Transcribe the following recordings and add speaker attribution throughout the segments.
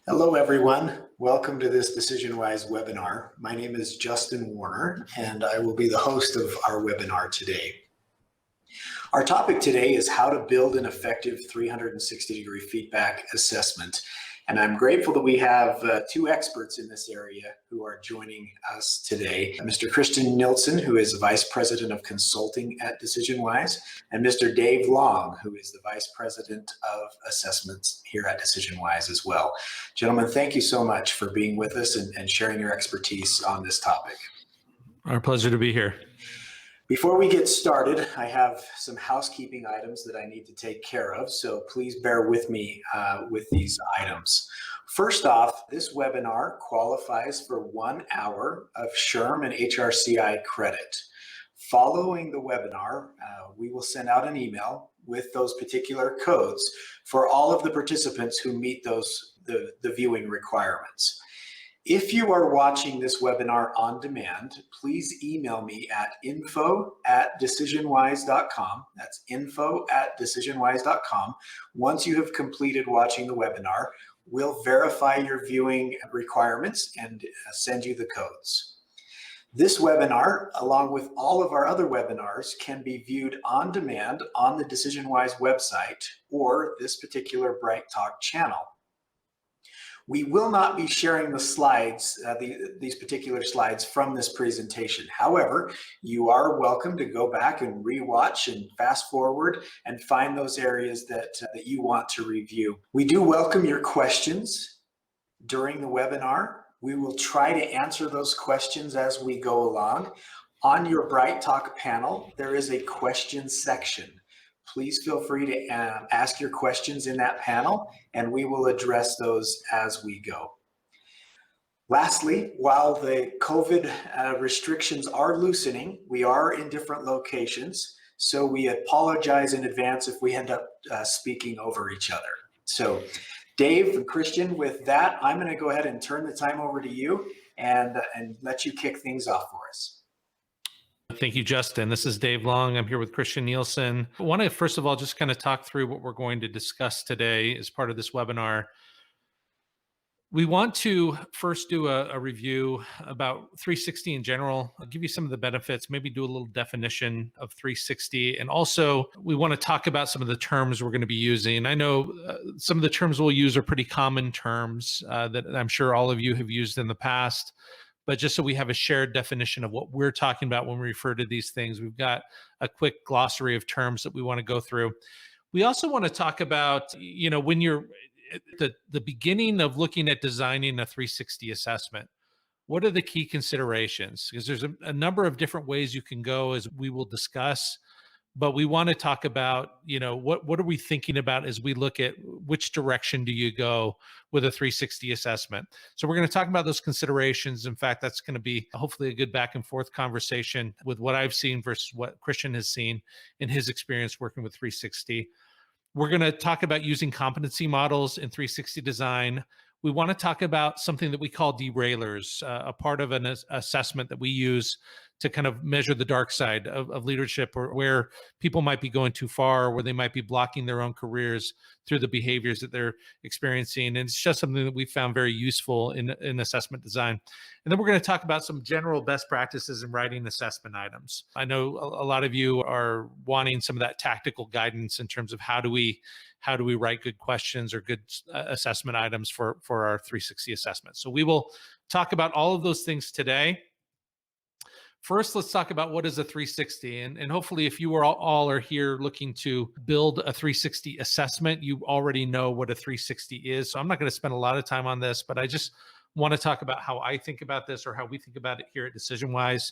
Speaker 1: Hello, everyone. Welcome to this DecisionWise webinar. My name is Justin Warner, and I will be the host of our webinar today. Our topic today is how to build an effective 360-degree feedback assessment. And I'm grateful that we have two experts in this area who are joining us today. Mr. Christian Nielson, who is Vice President of Consulting at DecisionWise, and Mr. Dave Long, who is the Vice President of Assessments here at DecisionWise as well. Gentlemen, thank you so much for being with us and sharing your expertise on this topic.
Speaker 2: Our pleasure to be here.
Speaker 1: Before we get started, I have some housekeeping items that I need to take care of, so please bear with me with these items. First off, this webinar qualifies for 1 hour of SHRM and HRCI credit. Following the webinar, we will send out an email with those particular codes for all of the participants who meet the viewing requirements. If you are watching this webinar on demand, please email me at info@decisionwise.com. That's info@decisionwise.com. Once you have completed watching the webinar, we'll verify your viewing requirements and send you the codes. This webinar, along with all of our other webinars, can be viewed on demand on the DecisionWise website or this particular Bright Talk channel. We will not be sharing the slides, these particular slides from this presentation. However, you are welcome to go back and rewatch and fast forward and find those areas that you want to review. We do welcome your questions during the webinar. We will try to answer those questions as we go along. On your Bright Talk panel, there is a question section. Please feel free to ask your questions in that panel, and we will address those as we go. Lastly, while the COVID restrictions are loosening, we are in different locations, so we apologize in advance if we end up speaking over each other. So, Dave and Christian, with that, I'm going to go ahead and turn the time over to you and let you kick things off for us.
Speaker 2: Thank you, Justin. This is Dave Long. I'm here with Christian Nielson. I want to, first of all, just kind of talk through what we're going to discuss today as part of this webinar. We want to first do a review about 360 in general. I'll give you some of the benefits, maybe do a little definition of 360. And also, we want to talk about some of the terms we're going to be using. I know some of the terms we'll use are pretty common terms that I'm sure all of you have used in the past. But just so we have a shared definition of what we're talking about when we refer to these things, we've got a quick glossary of terms that we want to go through. We also want to talk about, when you're at the beginning of looking at designing a 360 assessment, what are the key considerations? Because there's a number of different ways you can go, as we will discuss. But we want to talk about, what are we thinking about as we look at which direction do you go with a 360 assessment? So we're going to talk about those considerations. In fact, that's going to be hopefully a good back and forth conversation with what I've seen versus what Christian has seen in his experience working with 360. We're going to talk about using competency models in 360 design. We want to talk about something that we call Derailers, a part of an assessment that we use to kind of measure the dark side of leadership, or where people might be going too far, or where they might be blocking their own careers through the behaviors that they're experiencing. And it's just something that we found very useful in assessment design. And then we're going to talk about some general best practices in writing assessment items. I know a lot of you are wanting some of that tactical guidance in terms of how do we write good questions or good assessment items for our 360 assessment. So we will talk about all of those things today. First, let's talk about what is a 360. And hopefully, if you all are here looking to build a 360 assessment, you already know what a 360 is. So I'm not going to spend a lot of time on this, but I just want to talk about how I think about this, or how we think about it here at DecisionWise.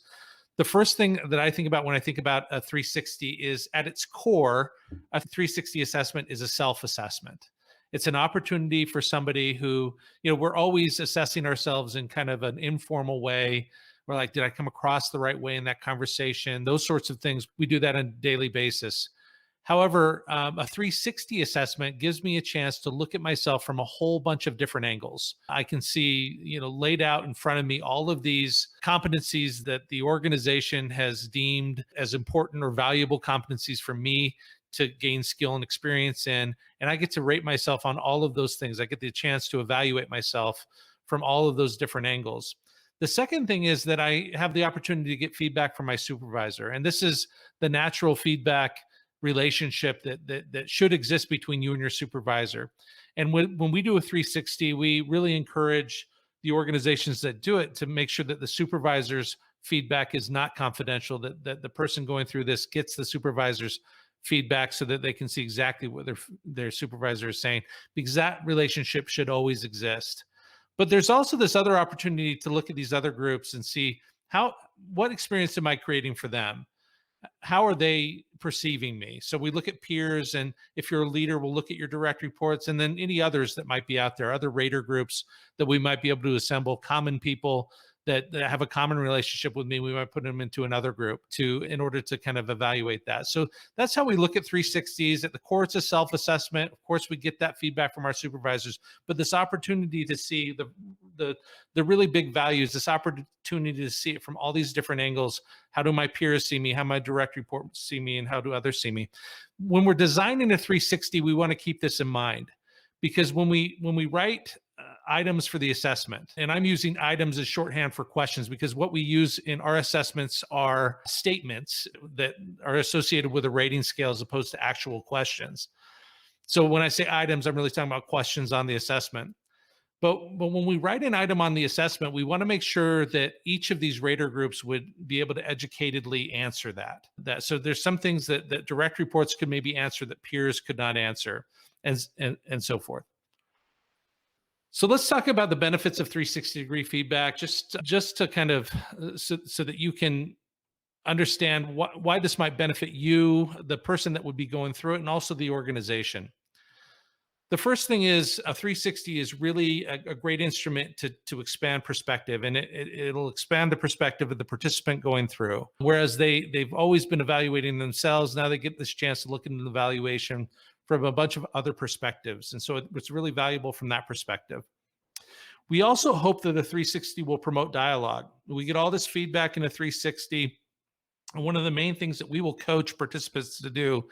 Speaker 2: The first thing that I think about when I think about a 360 is, at its core, a 360 assessment is a self-assessment. It's an opportunity for somebody who, we're always assessing ourselves in kind of an informal way. We're like, did I come across the right way in that conversation? Those sorts of things. We do that on a daily basis. However, a 360 assessment gives me a chance to look at myself from a whole bunch of different angles. I can see, laid out in front of me all of these competencies that the organization has deemed as important or valuable competencies for me to gain skill and experience in. And I get to rate myself on all of those things. I get the chance to evaluate myself from all of those different angles. The second thing is that I have the opportunity to get feedback from my supervisor. And this is the natural feedback relationship that should exist between you and your supervisor. And when we do a 360, we really encourage the organizations that do it to make sure that the supervisor's feedback is not confidential, that the person going through this gets the supervisor's feedback so that they can see exactly what their supervisor is saying, because that relationship should always exist. But there's also this other opportunity to look at these other groups and see what experience am I creating for them? How are they perceiving me? So we look at peers, and if you're a leader, we'll look at your direct reports, and then any others that might be out there, other rater groups that we might be able to assemble, common people that have a common relationship with me. We might put them into another group in order to kind of evaluate that. So that's how we look at 360s. At the core, it's a self-assessment. Of course, we get that feedback from our supervisors, but this opportunity to see the really big values, this opportunity to see it from all these different angles. How do my peers see me? How my direct reports see me? And how do others see me? When we're designing a 360, we want to keep this in mind, because when we write items for the assessment, and I'm using items as shorthand for questions, because what we use in our assessments are statements that are associated with a rating scale as opposed to actual questions. So when I say items, I'm really talking about questions on the assessment. But when we write an item on the assessment, we want to make sure that each of these rater groups would be able to educatedly answer that. So there's some things that direct reports could maybe answer that peers could not answer, and so forth. So let's talk about the benefits of 360-degree feedback, just to kind of so that you can understand why this might benefit you, the person that would be going through it, and also the organization. The first thing is a 360 is really a great instrument to expand perspective, and it'll expand the perspective of the participant going through. Whereas they've always been evaluating themselves, now they get this chance to look into the evaluation from a bunch of other perspectives. And so it's really valuable from that perspective. We also hope that a 360 will promote dialogue. We get all this feedback in a 360. And one of the main things that we will coach participants to do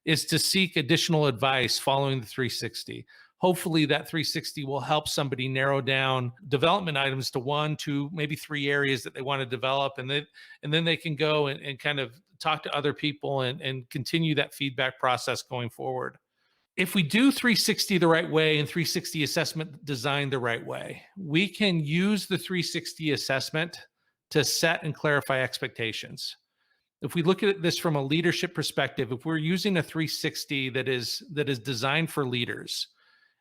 Speaker 2: is to seek additional advice following the 360. Hopefully that 360 will help somebody narrow down development items to 1, 2, maybe 3 areas that they want to develop. And then they can go and kind of talk to other people and continue that feedback process going forward. If we do 360 the right way and 360 assessment designed the right way, we can use the 360 assessment to set and clarify expectations. If we look at this from a leadership perspective, if we're using a 360 that is designed for leaders,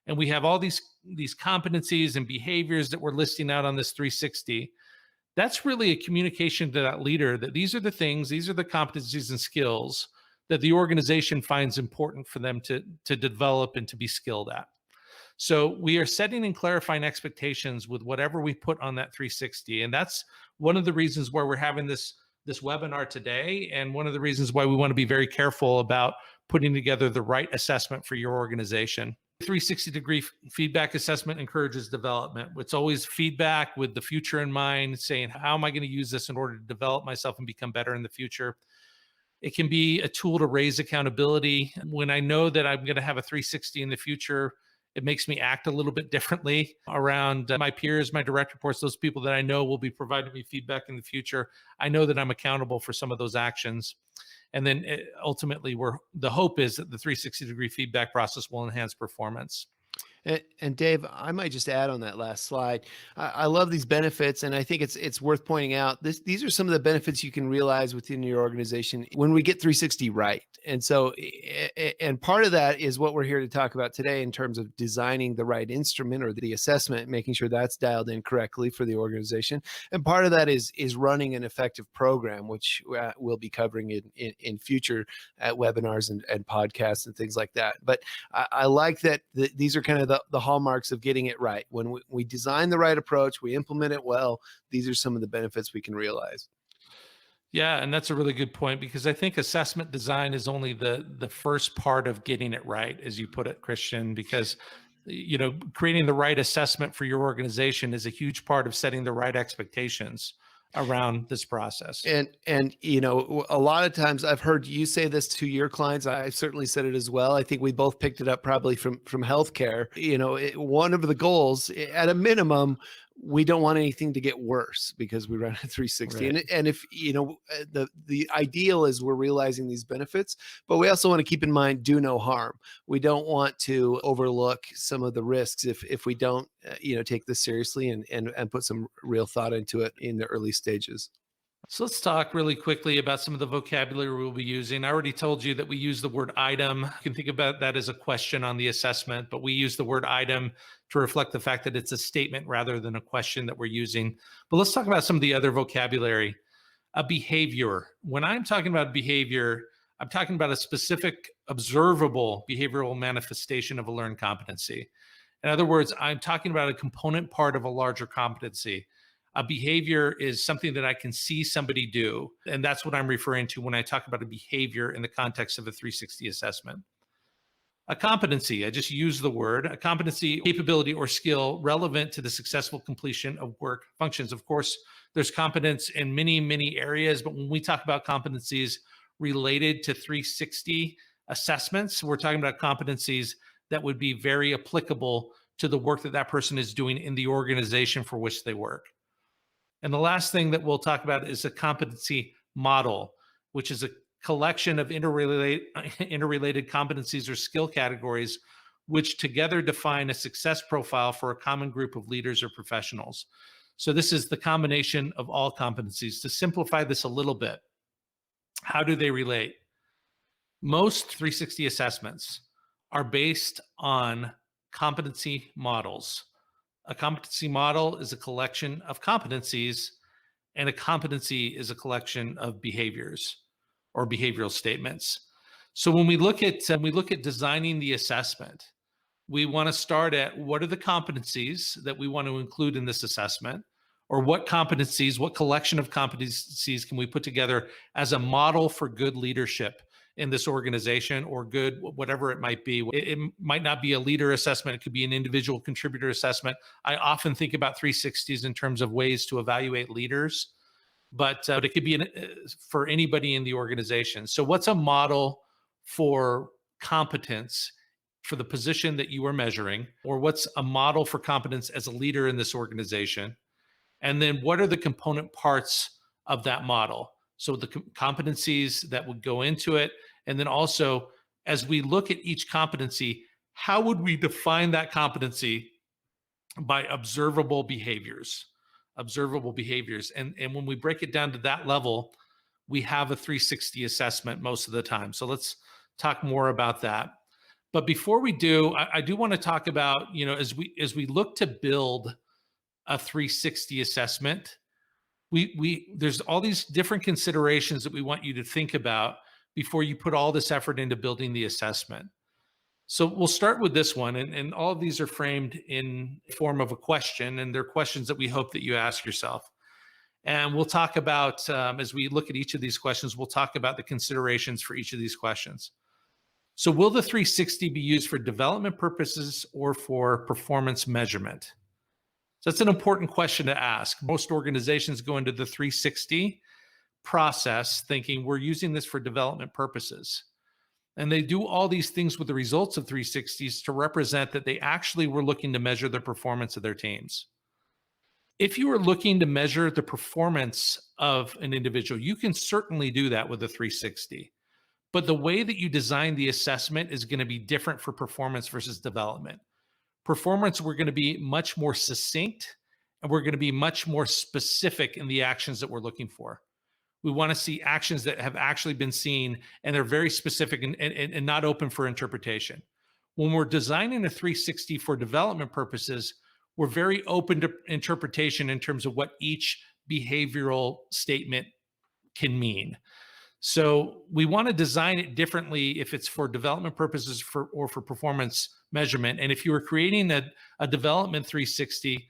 Speaker 2: and we have all these competencies and behaviors that we're listing out on this 360, that's really a communication to that leader that these are the things, these are the competencies and skills that the organization finds important for them to develop and to be skilled at. So we are setting and clarifying expectations with whatever we put on that 360. And that's one of the reasons why we're having this webinar today, and one of the reasons why we want to be very careful about putting together the right assessment for your organization. 360-degree feedback assessment encourages development. It's always feedback with the future in mind, saying, how am I going to use this in order to develop myself and become better in the future? It can be a tool to raise accountability. When I know that I'm going to have a 360 in the future, it makes me act a little bit differently around my peers, my direct reports, those people that I know will be providing me feedback in the future. I know that I'm accountable for some of those actions. And then ultimately, the hope is that the 360-degree feedback process will enhance performance.
Speaker 3: And Dave, I might just add on that last slide. I love these benefits, and I think it's worth pointing out these are some of the benefits you can realize within your organization when we get 360 right. And so, and part of that is what we're here to talk about today in terms of designing the right instrument or the assessment, making sure that's dialed in correctly for the organization. And part of that is running an effective program, which we'll be covering in future webinars and podcasts and things like that. But I like that these are kind of the hallmarks of getting it right. When we design the right approach, we implement it well, these are some of the benefits we can realize.
Speaker 2: Yeah, and that's a really good point, because I think assessment design is only the first part of getting it right, as you put it, Christian, because creating the right assessment for your organization is a huge part of setting the right expectations around this process.
Speaker 3: And you know, a lot of times I've heard you say this to your clients. I've certainly said it as well. I think we both picked it up probably from healthcare. You know, one of the goals, at a minimum, we don't want anything to get worse because we run a 360.
Speaker 2: Right.
Speaker 3: And if you know, the ideal is we're realizing these benefits, but we also want to keep in mind, do no harm. We don't want to overlook some of the risks if we don't you know, take this seriously and put some real thought into it in the early stages.
Speaker 2: So let's talk really quickly about some of the vocabulary we'll be using. I already told you that we use the word item. You can think about that as a question on the assessment, but we use the word item to reflect the fact that it's a statement rather than a question that we're using. But let's talk about some of the other vocabulary. A behavior. When I'm talking about behavior, I'm talking about a specific observable behavioral manifestation of a learned competency. In other words, I'm talking about a component part of a larger competency. A behavior is something that I can see somebody do. And that's what I'm referring to when I talk about a behavior in the context of a 360 assessment. A competency, I just use the word, a competency, capability, or skill relevant to the successful completion of work functions. Of course, there's competence in many, many areas, but when we talk about competencies related to 360 assessments, we're talking about competencies that would be very applicable to the work that that person is doing in the organization for which they work. And the last thing that we'll talk about is a competency model, which is a collection of interrelated competencies or skill categories, which together define a success profile for a common group of leaders or professionals. So this is the combination of all competencies. To simplify this a little bit, how do they relate? Most 360 assessments are based on competency models. A competency model is a collection of competencies, and a competency is a collection of behaviors or behavioral statements. So when we look at designing the assessment, we want to start at what are the competencies that we want to include in this assessment, or what competencies, what collection of competencies can we put together as a model for good leadership in this organization, or good, whatever it might be. It might not be a leader assessment. It could be an individual contributor assessment. I often think about 360s in terms of ways to evaluate leaders, but it could be for anybody in the organization. So what's a model for competence for the position that you are measuring, or what's a model for competence as a leader in this organization? And then what are the component parts of that model? So the competencies that would go into it. And then also, as we look at each competency, how would we define that competency by observable behaviors? Observable behaviors. And when we break it down to that level, we have a 360 assessment most of the time. So let's talk more about that. But before we do, I do want to talk about, you know, as we look to build a 360 assessment, there's all these different considerations that we want you to think about before you put all this effort into building the assessment. So we'll start with this one, and all of these are framed in form of a question, and they're questions that we hope that you ask yourself. And we'll talk about, as we look at each of these questions, we'll talk about the considerations for each of these questions. So will the 360 be used for development purposes or for performance measurement? So that's an important question to ask. Most organizations go into the 360 process thinking we're using this for development purposes. And they do all these things with the results of 360s to represent that they actually were looking to measure the performance of their teams. If you are looking to measure the performance of an individual, you can certainly do that with a 360. But the way that you design the assessment is going to be different for performance versus development. Performance, we're going to be much more succinct, and we're going to be much more specific in the actions that we're looking for. We want to see actions that have actually been seen, and they're very specific and not open for interpretation. When we're designing a 360 for development purposes, we're very open to interpretation in terms of what each behavioral statement can mean. So we want to design it differently if it's for development purposes or for performance measurement. And if you were creating a development 360,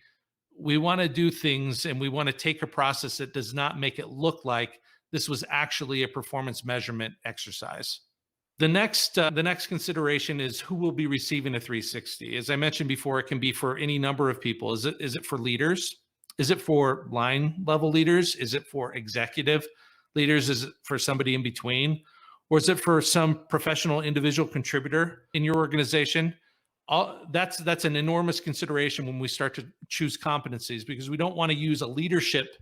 Speaker 2: we want to do things and we want to take a process that does not make it look like this was actually a performance measurement exercise. The next consideration is who will be receiving a 360. As I mentioned before, it can be for any number of people. Is it for leaders? Is it for line level leaders? Is it for executive leaders? Is it for somebody in between? Or is it for some professional individual contributor in your organization? That's an enormous consideration when we start to choose competencies, because we don't want to use a leadership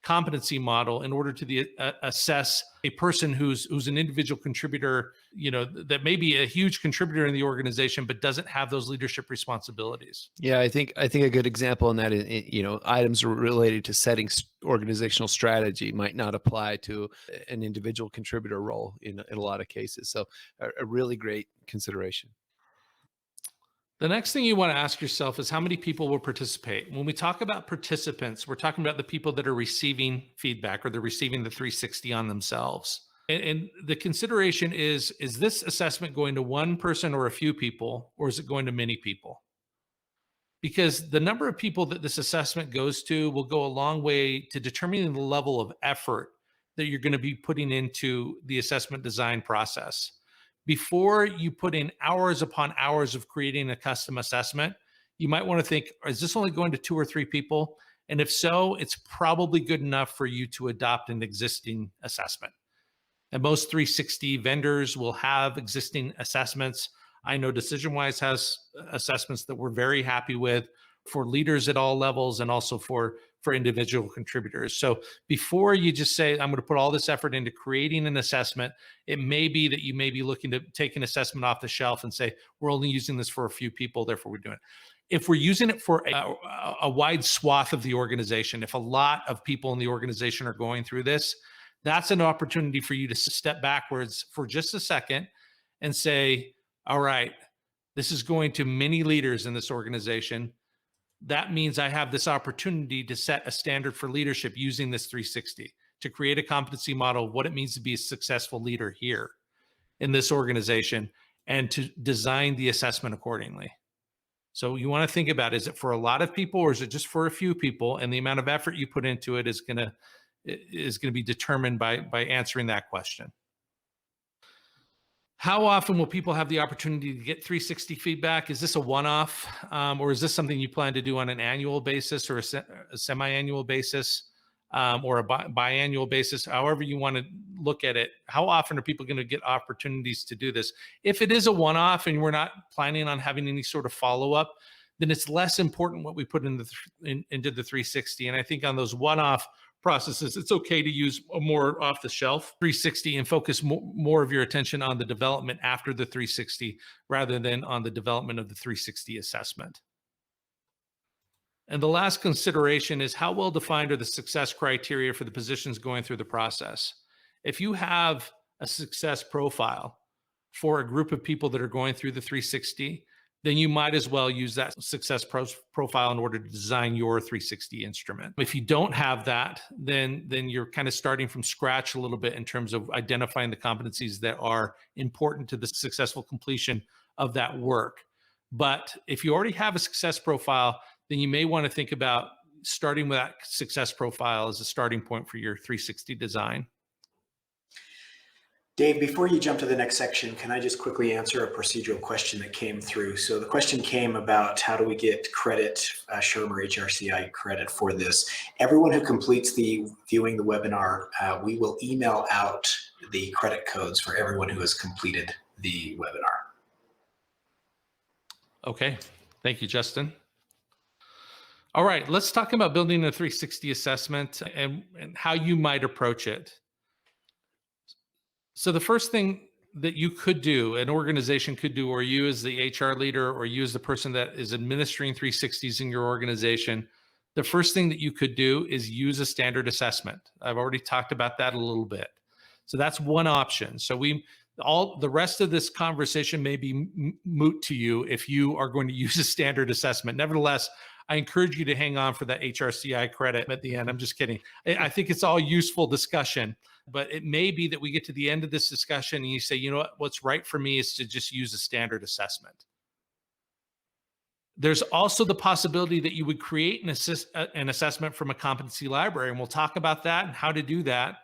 Speaker 2: competency model in order to assess a person who's an individual contributor, that may be a huge contributor in the organization, but doesn't have those leadership responsibilities.
Speaker 3: Yeah, I think a good example in that is, items related to setting organizational strategy might not apply to an individual contributor role in a lot of cases. So a really great consideration.
Speaker 2: The next thing you want to ask yourself is how many people will participate. When we talk about participants, we're talking about the people that are receiving feedback, or they're receiving the 360 on themselves. And the consideration is this assessment going to one person or a few people, or is it going to many people? Because the number of people that this assessment goes to will go a long way to determining the level of effort that you're going to be putting into the assessment design process. Before you put in hours upon hours of creating a custom assessment, you might want to think, is this only going to 2 or 3 people? And if so, it's probably good enough for you to adopt an existing assessment. And most 360 vendors will have existing assessments. I know DecisionWise has assessments that we're very happy with for leaders at all levels, and also for individual contributors. So before you just say, I'm going to put all this effort into creating an assessment, it may be that you may be looking to take an assessment off the shelf and say, we're only using this for a few people, therefore we're doing it. If we're using it for a wide swath of the organization, if a lot of people in the organization are going through this, that's an opportunity for you to step backwards for just a second and say, all right, this is going to many leaders in this organization. That means I have this opportunity to set a standard for leadership using this 360, to create a competency model of what it means to be a successful leader here in this organization, and to design the assessment accordingly. So you want to think about, is it for a lot of people, or is it just for a few people? And the amount of effort you put into it is going to be determined by answering that question. How often will people have the opportunity to get 360 feedback? Is this a one-off, or is this something you plan to do on an annual basis, or a semi-annual basis, or a biannual basis? However you want to look at it, how often are people going to get opportunities to do this? If it is a one-off and we're not planning on having any sort of follow-up, then it's less important what we put into the 360. And I think on those one-off processes, it's okay to use a more off-the-shelf 360 and focus more of your attention on the development after the 360 rather than on the development of the 360 assessment. And the last consideration is, how well defined are the success criteria for the positions going through the process? If you have a success profile for a group of people that are going through the 360, then you might as well use that success profile in order to design your 360 instrument. If you don't have that, then you're kind of starting from scratch a little bit in terms of identifying the competencies that are important to the successful completion of that work. But if you already have a success profile, then you may want to think about starting with that success profile as a starting point for your 360 design.
Speaker 1: Dave, before you jump to the next section, can I just quickly answer a procedural question that came through? So the question came about, how do we get credit, SHRM or HRCI credit for this? Everyone who completes the viewing the webinar, we will email out the credit codes for everyone who has completed the webinar.
Speaker 2: Okay, thank you, Justin. All right, let's talk about building a 360 assessment and how you might approach it. So the first thing that you could do, an organization could do, or you as the HR leader, or you as the person that is administering 360s in your organization, the first thing that you could do is use a standard assessment. I've already talked about that a little bit. So that's one option. So all the rest of this conversation may be moot to you if you are going to use a standard assessment. Nevertheless, I encourage you to hang on for that HRCI credit at the end. I'm just kidding. I think it's all useful discussion, but it may be that we get to the end of this discussion and you say, you know what, what's right for me is to just use a standard assessment. There's also the possibility that you would create an assessment from a competency library, and we'll talk about that and how to do that.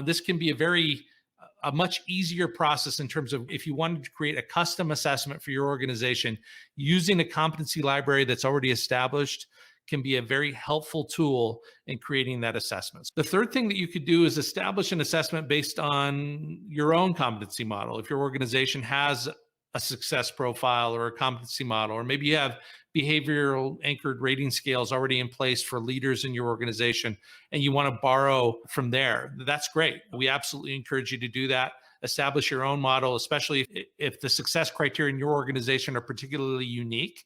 Speaker 2: This can be a much easier process in terms of if you wanted to create a custom assessment for your organization using a competency library that's already established can be a very helpful tool in creating that assessment. The third thing that you could do is establish an assessment based on your own competency model. If your organization has a success profile or a competency model, or maybe you have behavioral anchored rating scales already in place for leaders in your organization and you want to borrow from there, that's great. We absolutely encourage you to do that. Establish your own model, especially if the success criteria in your organization are particularly unique.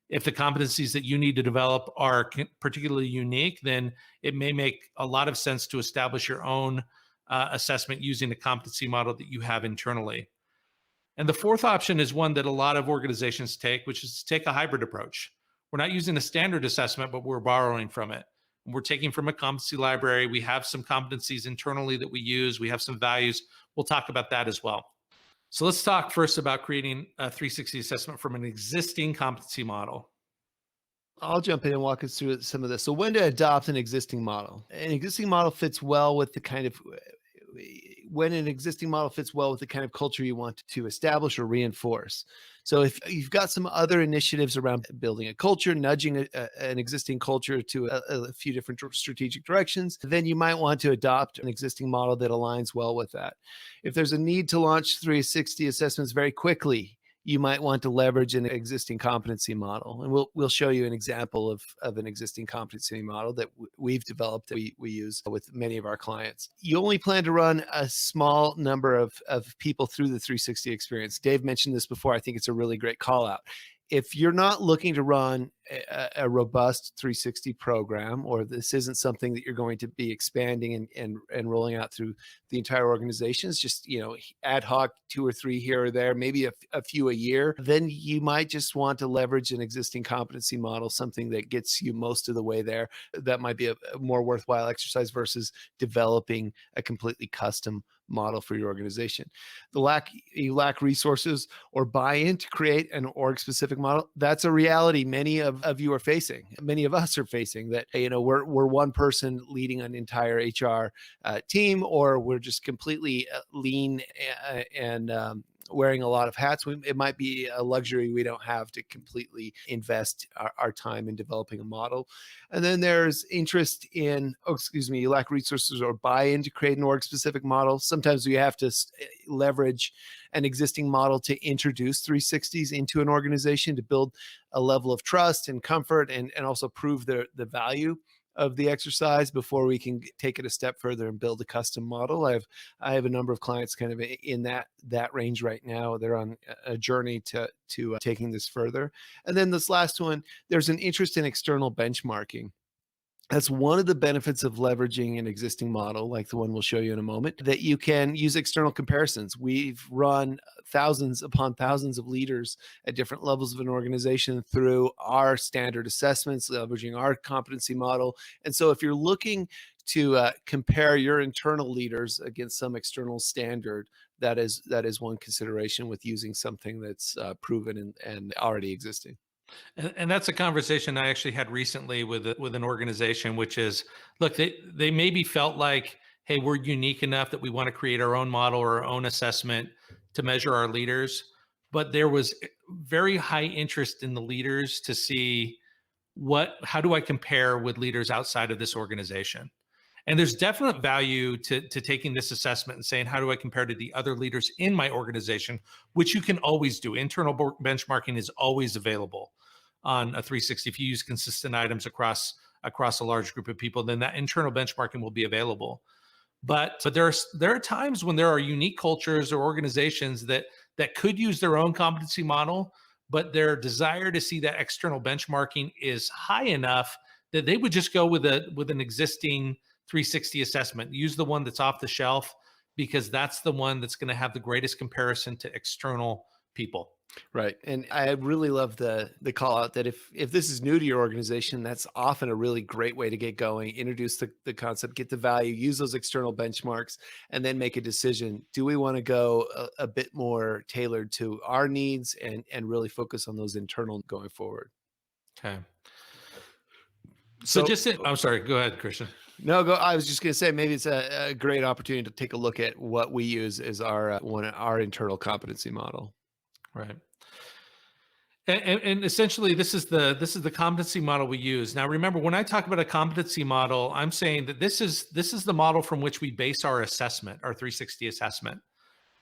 Speaker 2: If the competencies that you need to develop are particularly unique, then it may make a lot of sense to establish your own assessment using the competency model that you have internally. And the fourth option is one that a lot of organizations take, which is to take a hybrid approach. We're not using a standard assessment, but we're borrowing from it. We're taking from a competency library. We have some competencies internally that we use. We have some values. We'll talk about that as well. So let's talk first about creating a 360 assessment from an existing competency model.
Speaker 3: I'll jump in and walk us through some of this. So when to adopt an existing model? An existing model fits well with the kind of when an existing model fits well with the kind of culture you want to establish or reinforce. So if you've got some other initiatives around building a culture, nudging an existing culture to a few different strategic directions, then you might want to adopt an existing model that aligns well with that. If there's a need to launch 360 assessments very quickly, you might want to leverage an existing competency model. And we'll show you an example of an existing competency model that we've developed that we use with many of our clients. You only plan to run a small number of people through the 360 experience. Dave mentioned this before. I think it's a really great call out. If you're not looking to run a robust 360 program, or this isn't something that you're going to be expanding and rolling out through the entire organization, it's just, ad hoc 2 or 3 here or there, maybe a few a year, then you might just want to leverage an existing competency model, something that gets you most of the way there. That might be a more worthwhile exercise versus developing a completely custom model for your organization. You lack resources or buy-in to create an org-specific model. That's a reality many of you are facing. Many of us are facing that. We're one person leading an entire HR team, or we're just completely lean and wearing a lot of hats. It might be a luxury we don't have to completely invest our time in developing a model. And then there's interest in, you lack resources or buy-in to create an org-specific model. Sometimes we have to leverage an existing model to introduce 360s into an organization to build a level of trust and comfort and also prove the value of the exercise before we can take it a step further and build a custom model. I have a number of clients kind of in that range right now. They're on a journey to taking this further. And then this last one, there's an interest in external benchmarking. That's one of the benefits of leveraging an existing model, like the one we'll show you in a moment, that you can use external comparisons. We've run thousands upon thousands of leaders at different levels of an organization through our standard assessments, leveraging our competency model. And so if you're looking to compare your internal leaders against some external standard, that is one consideration with using something that's proven and already existing.
Speaker 2: And that's a conversation I actually had recently with an organization, which is, look, they maybe felt like, hey, we're unique enough that we want to create our own model or our own assessment to measure our leaders. But there was very high interest in the leaders to see how do I compare with leaders outside of this organization? And there's definite value to taking this assessment and saying, how do I compare to the other leaders in my organization, which you can always do. Internal benchmarking is always available on a 360. If you use consistent items across a large group of people, then that internal benchmarking will be available. But there are times when there are unique cultures or organizations that could use their own competency model, but their desire to see that external benchmarking is high enough that they would just go with an existing 360 assessment, use the one that's off the shelf, because that's the one that's going to have the greatest comparison to external people.
Speaker 3: Right. And I really love the call out that if this is new to your organization, that's often a really great way to get going, introduce the concept, get the value, use those external benchmarks, and then make a decision. Do we want to go a bit more tailored to our needs and really focus on those internal going forward?
Speaker 2: Okay. So I'm sorry, go ahead, Christian.
Speaker 3: No, go. I was just going to say, maybe it's a great opportunity to take a look at what we use as our internal competency model.
Speaker 2: Right. And essentially, this is the competency model we use. Now, remember, when I talk about a competency model, I'm saying that this is the model from which we base our assessment, our 360 assessment.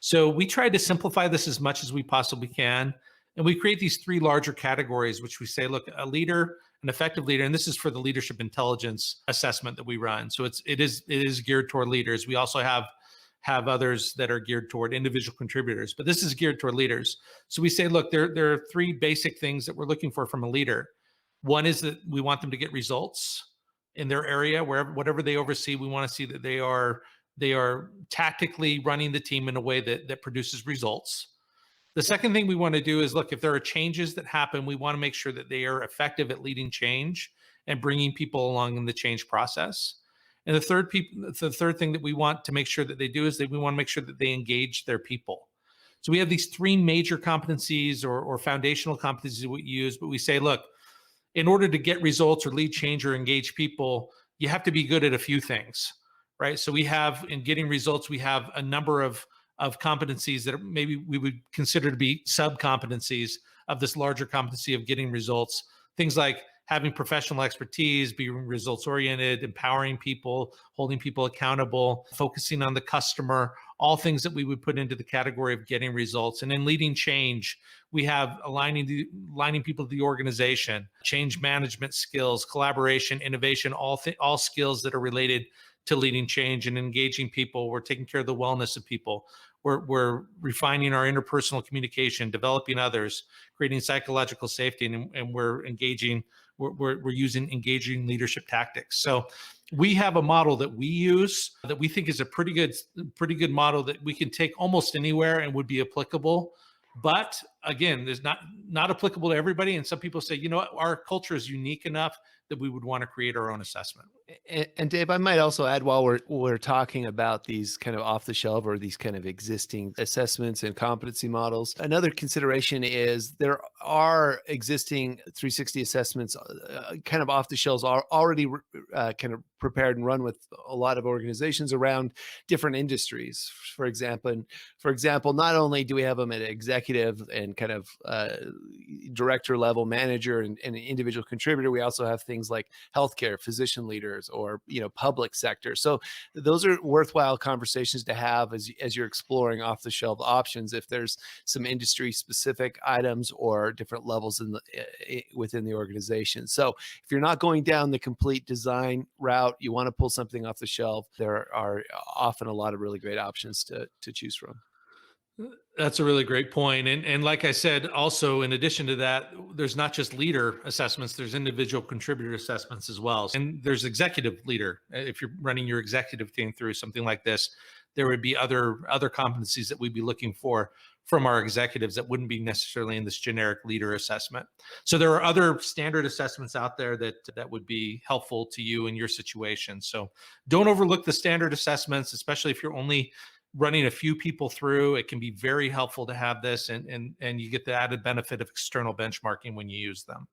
Speaker 2: So we try to simplify this as much as we possibly can, and we create these three larger categories, which we say, look, a leader, an effective leader, and this is for the leadership intelligence assessment that we run. So it is geared toward leaders. We also have others that are geared toward individual contributors, but this is geared toward leaders. So we say, look, there are three basic things that we're looking for from a leader. One is that we want them to get results in their area, whatever they oversee. We want to see that they are tactically running the team in a way that produces results. The second thing we want to do is, look, if there are changes that happen, we want to make sure that they are effective at leading change and bringing people along in the change process. And the third thing that we want to make sure that they do is that we want to make sure that they engage their people. So we have these three major competencies or foundational competencies that we use, but we say, look, in order to get results or lead change or engage people, you have to be good at a few things, right? So we have, in getting results, we have a number of competencies that maybe we would consider to be sub-competencies of this larger competency of getting results. Things like having professional expertise, being results-oriented, empowering people, holding people accountable, focusing on the customer, all things that we would put into the category of getting results. And in leading change, we have aligning people to the organization, change management skills, collaboration, innovation, all skills that are related to leading change and engaging people. We're taking care of the wellness of people. We're refining our interpersonal communication, developing others, creating psychological safety, and we're engaging. We're using engaging leadership tactics. So we have a model that we use that we think is a pretty good model that we can take almost anywhere and would be applicable. But again, there's not applicable to everybody. And some people say, you know what, our culture is unique enough that we would want to create our own assessment.
Speaker 3: And Dave, I might also add, while we're talking about these kind of off the shelf or these kind of existing assessments and competency models, another consideration is there are existing 360 assessments kind of off the shelves already kind of prepared and run with a lot of organizations around different industries. For example, not only do we have them at executive and kind of director level, manager and individual contributor, we also have things like healthcare, physician leaders, or public sector. So those are worthwhile conversations to have as you're exploring off the shelf options, if there's some industry specific items or different levels within the organization. So if you're not going down the complete design route, you want to pull something off the shelf, there are often a lot of really great options to choose from.
Speaker 2: That's a really great point. And like I said, also, in addition to that, there's not just leader assessments, there's individual contributor assessments as well. And there's executive leader. If you're running your executive team through something like this, there would be other competencies that we'd be looking for from our executives that wouldn't be necessarily in this generic leader assessment. So there are other standard assessments out there that would be helpful to you in your situation. So don't overlook the standard assessments, especially if you're only running a few people through. It can be very helpful to have this, and you get the added benefit of external benchmarking when you use them.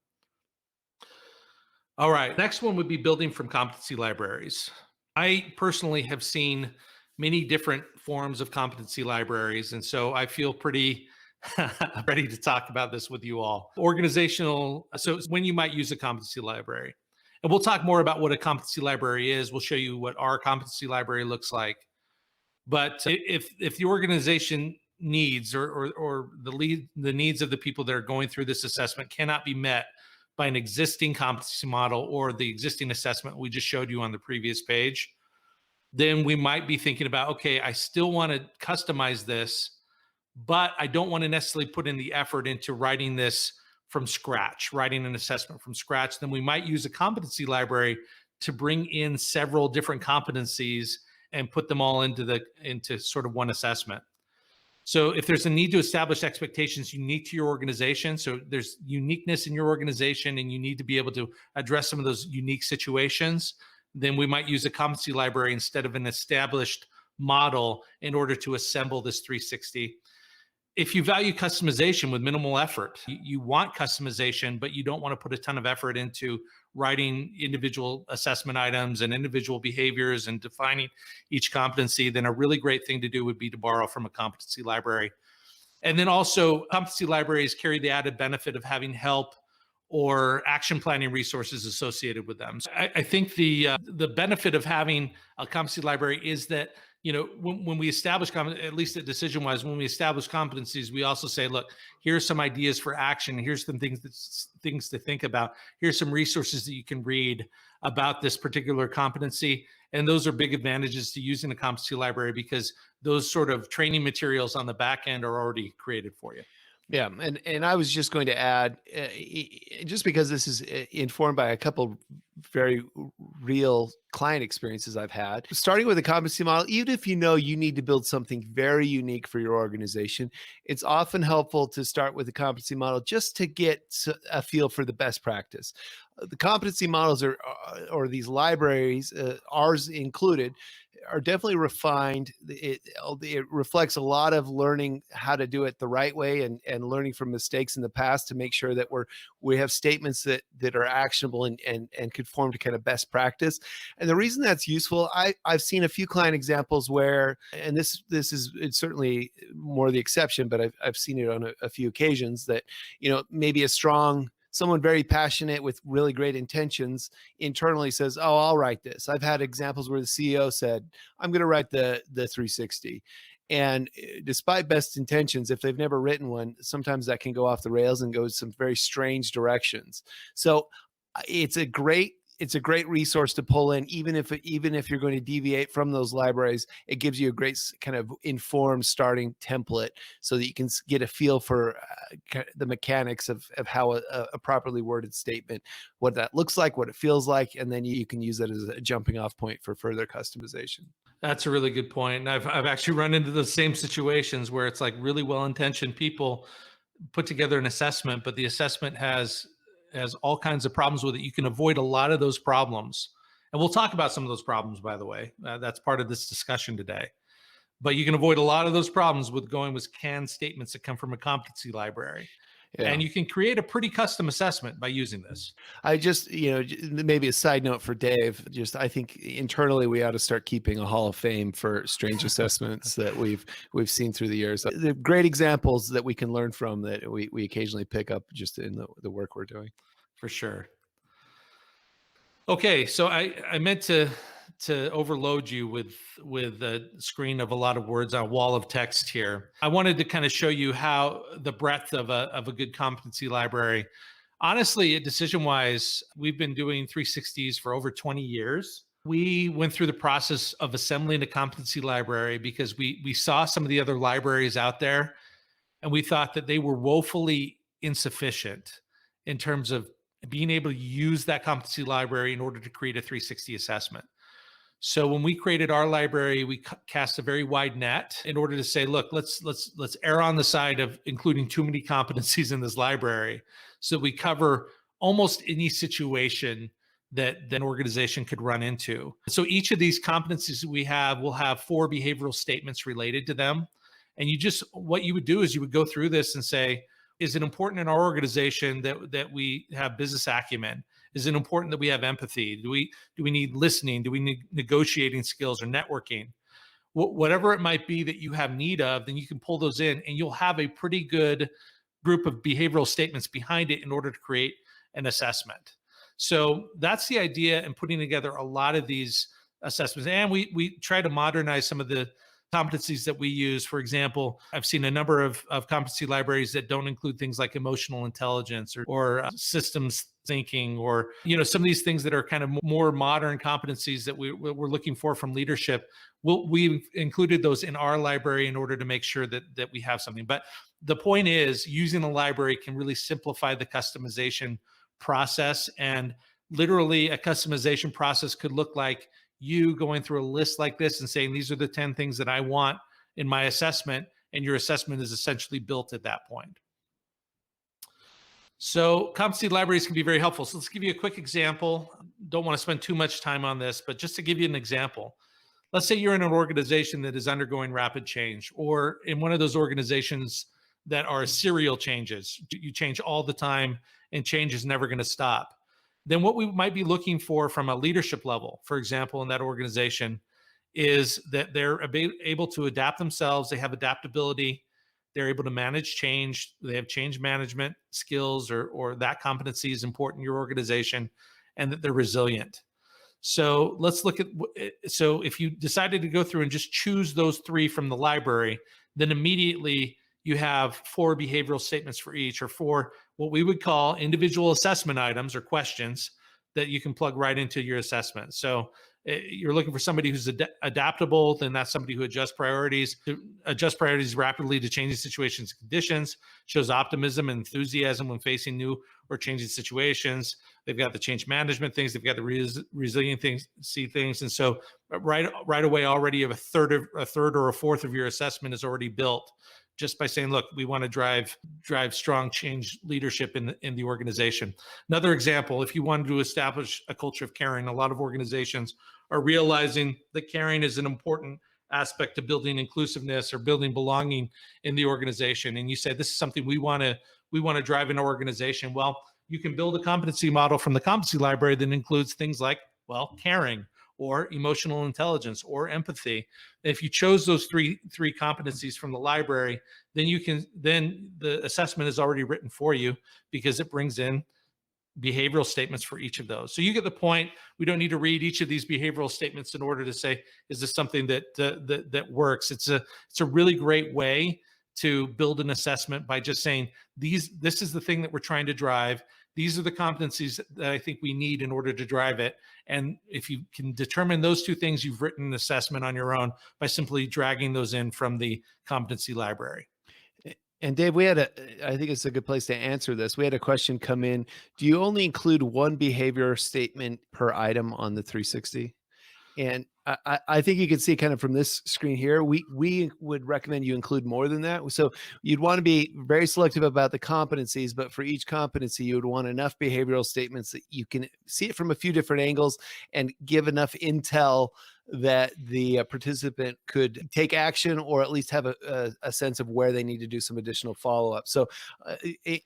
Speaker 2: All right, next one would be building from competency libraries. I personally have seen many different forms of competency libraries, and so I feel pretty ready to talk about this with you all. So when you might use a competency library, and we'll talk more about what a competency library is. We'll show you what our competency library looks like. But if the organization needs or the needs of the people that are going through this assessment cannot be met by an existing competency model or the existing assessment we just showed you on the previous page, then we might be thinking about, okay, I still want to customize this, but I don't want to necessarily put in the effort into writing this from scratch, writing an assessment from scratch. Then we might use a competency library to bring in several different competencies and put them all into sort of one assessment. So if there's a need to establish expectations unique to your organization, so there's uniqueness in your organization and you need to be able to address some of those unique situations, then we might use a competency library instead of an established model in order to assemble this 360. If you value customization with minimal effort, you want customization, but you don't want to put a ton of effort into writing individual assessment items and individual behaviors and defining each competency, then a really great thing to do would be to borrow from a competency library. And then also competency libraries carry the added benefit of having help or action planning resources associated with them. So I think the benefit of having a competency library is that, when we establish, at least at DecisionWise, when we establish competencies, we also say, look, here's some ideas for action. Here's some things to think about. Here's some resources that you can read about this particular competency. And those are big advantages to using a competency library, because those sort of training materials on the back end are already created for you.
Speaker 3: Yeah, and I was just going to add, just because this is informed by a couple very real client experiences I've had, starting with a competency model, even if you need to build something very unique for your organization, it's often helpful to start with a competency model just to get a feel for the best practice. The competency models or these libraries, ours included, are definitely refined. It reflects a lot of learning how to do it the right way and learning from mistakes in the past to make sure that we have statements that are actionable and conform to kind of best practice. And the reason that's useful, I've seen a few client examples where, and it's certainly more the exception, but I've seen it on a few occasions that, maybe someone very passionate with really great intentions internally says, oh, I'll write this. I've had examples where the CEO said, I'm going to write the 360. And despite best intentions, if they've never written one, sometimes that can go off the rails and go some very strange directions. So it's a great resource to pull in, even if you're going to deviate from those libraries. It gives you a great kind of informed starting template so that you can get a feel for the mechanics of how a properly worded statement, what that looks like, what it feels like, and then you can use that as a jumping off point for further customization.
Speaker 2: That's a really good point. And I've actually run into those same situations where it's like really well-intentioned people put together an assessment, but the assessment has all kinds of problems with it. You can avoid a lot of those problems. And we'll talk about some of those problems, by the way. That's part of this discussion today. But you can avoid a lot of those problems with going with canned statements that come from a competency library. Yeah. And you can create a pretty custom assessment by using this.
Speaker 3: I just, maybe a side note for Dave, I think internally we ought to start keeping a hall of fame for strange assessments that we've seen through the years. The great examples that we can learn from that we occasionally pick up just in the work we're doing.
Speaker 2: For sure. Okay, so I meant to overload you with a screen of a lot of words on a wall of text here. I wanted to kind of show you how the breadth of a good competency library. Honestly, at DecisionWise, we've been doing 360s for over 20 years. We went through the process of assembling a competency library because we saw some of the other libraries out there, and we thought that they were woefully insufficient in terms of being able to use that competency library in order to create a 360 assessment. So when we created our library, we cast a very wide net in order to say, look, let's err on the side of including too many competencies in this library, so we cover almost any situation that an organization could run into. So each of these competencies we have will have 4 behavioral statements related to them. And what you would do is you would go through this and say, is it important in our organization that we have business acumen? Is it important that we have empathy? Do we need listening? Do we need negotiating skills or networking? Whatever it might be that you have need of, then you can pull those in and you'll have a pretty good group of behavioral statements behind it in order to create an assessment. So that's the idea in putting together a lot of these assessments. And we try to modernize some of the competencies that we use. For example, I've seen a number of competency libraries that don't include things like emotional intelligence or systems thinking, or some of these things that are kind of more modern competencies that we're looking for from leadership. We've included those in our library in order to make sure that we have something. But the point is, using the library can really simplify the customization process. And literally, a customization process could look like you going through a list like this and saying, these are the 10 things that I want in my assessment, and your assessment is essentially built at that point. So competency libraries can be very helpful. So let's give you a quick example. Don't want to spend too much time on this, but just to give you an example, let's say you're in an organization that is undergoing rapid change, or in one of those organizations that are serial changes. You change all the time and change is never going to stop. Then what we might be looking for from a leadership level, for example, in that organization, is that they're able to adapt themselves. They have adaptability. they're able to manage change, they have change management skills, or that competency is important in your organization, and that they're resilient. So let's look at, so if you decided to go through and just choose those 3 from the library, then immediately you have 4 behavioral statements for each, or 4 what we would call individual assessment items or questions that you can plug right into your assessment. So you're looking for somebody who's adaptable, then that's somebody who adjusts priorities rapidly to changing situations and conditions, shows optimism and enthusiasm when facing new or changing situations. They've got the change management things, they've got the resilient things, things. And so right away, already you have a third or a fourth of your assessment is already built just by saying, look, we want to drive strong change leadership in the organization. Another example, if you wanted to establish a culture of caring, a lot of organizations are realizing that caring is an important aspect to building inclusiveness or building belonging in the organization. And you say, this is something we want to drive in our organization. Well, you can build a competency model from the competency library that includes things like, well, caring, or emotional intelligence, or empathy. If you chose those three competencies from the library, then the assessment is already written for you, because it brings in behavioral statements for each of those. So you get the point. We don't need to read each of these behavioral statements in order to say, is this something that works? It's a really great way to build an assessment by just saying, this is the thing that we're trying to drive. These are the competencies that I think we need in order to drive it. And if you can determine those 2 things, you've written an assessment on your own by simply dragging those in from the competency library.
Speaker 3: And Dave, I think it's a good place to answer this. We had a question come in. Do you only include 1 behavior statement per item on the 360? And I think you can see kind of from this screen here, we would recommend you include more than that. So you'd want to be very selective about the competencies, but for each competency, you would want enough behavioral statements that you can see it from a few different angles and give enough intel that the participant could take action, or at least have a sense of where they need to do some additional follow-up. So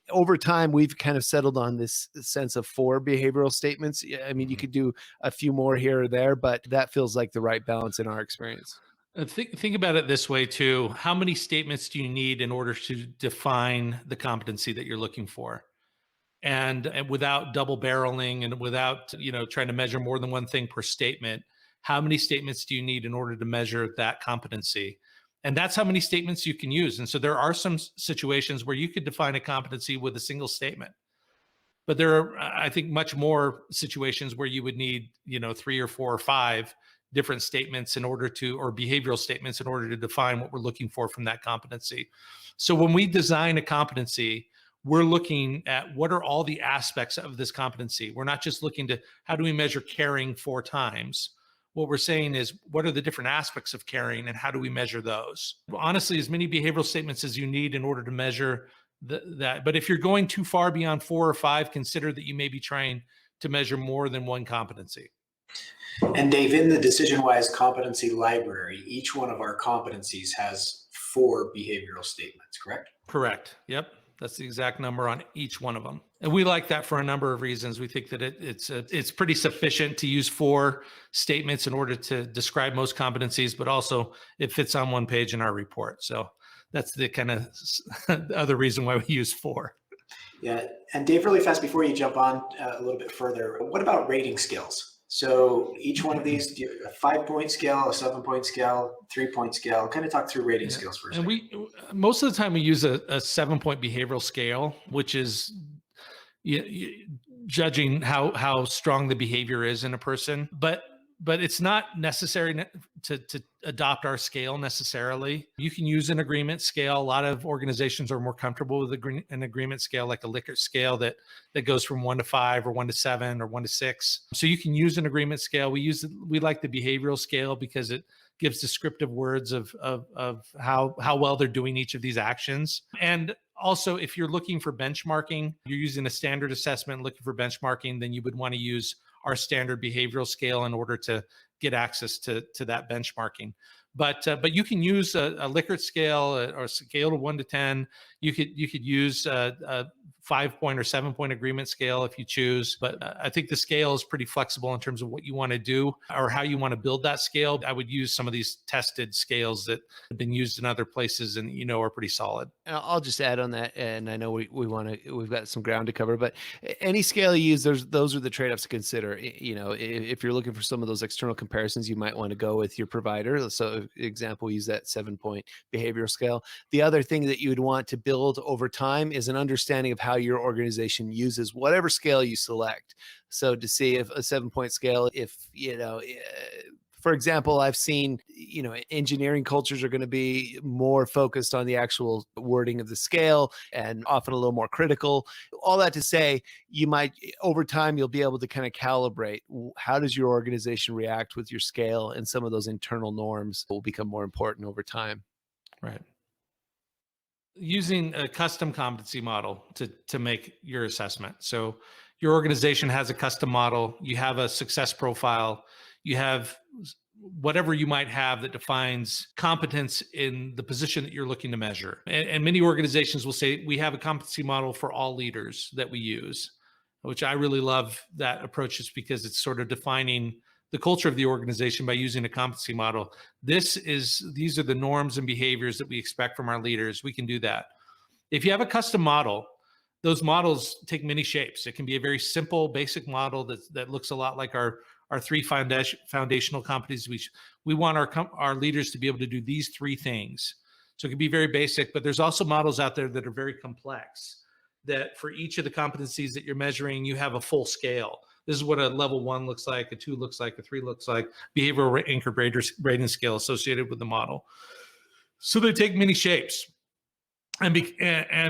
Speaker 3: over time, we've kind of settled on this sense of 4 behavioral statements. I mean, you could do a few more here or there, but that feels like the right balance in our experience.
Speaker 2: Think about it this way too. How many statements do you need in order to define the competency that you're looking for? And without double barreling, and without, trying to measure more than one thing per statement, how many statements do you need in order to measure that competency? And that's how many statements you can use. And so there are some situations where you could define a competency with a single statement. But there are, I think, much more situations where you would need, 3 or 4 or 5 different statements in order to, or behavioral statements in order to define what we're looking for from that competency. So when we design a competency, we're looking at what are all the aspects of this competency. We're not just looking to how do we measure caring 4 times. What we're saying is, what are the different aspects of caring and how do we measure those? Honestly, as many behavioral statements as you need in order to measure that. But if you're going too far beyond 4 or 5, consider that you may be trying to measure more than one competency.
Speaker 1: And Dave, in the DecisionWise competency library, each one of our competencies has 4 behavioral statements, correct?
Speaker 2: Correct. Yep. That's the exact number on each one of them. And we like that for a number of reasons. We think that it's pretty sufficient to use 4 statements in order to describe most competencies, but also it fits on one page in our report. So that's the kind of other reason why we use 4.
Speaker 1: Yeah. And Dave, really fast before you jump on a little bit further, what about rating skills? So each one of these, a 5-point scale, a 7-point scale, 3-point scale, kind of talk through rating skills for a second.
Speaker 2: And most of the time we use a 7-point behavioral scale, which is judging how strong the behavior is in a person. But it's not necessary to adopt our scale necessarily. You can use an agreement scale. A lot of organizations are more comfortable with an agreement scale, like a Likert scale that goes from 1 to 5 or 1 to 7 or 1 to 6. So you can use an agreement scale. We like the behavioral scale because it gives descriptive words of how well they're doing each of these actions. And also, if you're looking for benchmarking, you're using a standard assessment looking for benchmarking, then you would want to use our standard behavioral scale in order to get access to that benchmarking. But you can use a Likert scale or a scale of 1 to 10. You could use 5-point or 7-point agreement scale if you choose. But I think the scale is pretty flexible in terms of what you want to do or how you want to build that scale. I would use some of these tested scales that have been used in other places and are pretty solid.
Speaker 3: And I'll just add on that, and I know we've got some ground to cover, but any scale you use, those are the trade-offs to consider. If you're looking for some of those external comparisons, you might want to go with your provider. So example, use that 7-point behavioral scale. The other thing that you would want to build over time is an understanding of how your organization uses whatever scale you select. So to see if a 7-point scale, for example, I've seen, engineering cultures are going to be more focused on the actual wording of the scale and often a little more critical. All that to say, you might, over time, you'll be able to kind of calibrate how does your organization react with your scale, and some of those internal norms will become more important over time.
Speaker 2: Right. Using a custom competency model to make your assessment. So your organization has a custom model, you have a success profile, you have whatever you might have that defines competence in the position that you're looking to measure. And many organizations will say, we have a competency model for all leaders that we use, which I really love that approach, just because it's sort of defining the culture of the organization by using a competency model. These are the norms and behaviors that we expect from our leaders. We can do that. If you have a custom model, those models take many shapes. It can be a very simple, basic model that looks a lot like our 3 foundational competencies. We want our leaders to be able to do these 3 things. So it can be very basic, but there's also models out there that are very complex, that for each of the competencies that you're measuring, you have a full scale. This is what a level 1 looks like, a 2 looks like, a 3 looks like, behavioral anchored rating scale associated with the model. So they take many shapes. And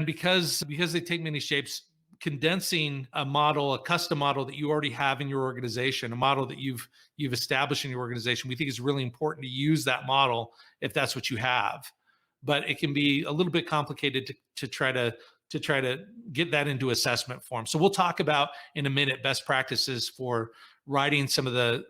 Speaker 2: because they take many shapes, condensing a model, a custom model that you already have in your organization, a model that you've established in your organization, we think is really important to use that model if that's what you have. But it can be a little bit complicated to try to get that into assessment form. So we'll talk about in a minute best practices for writing some of the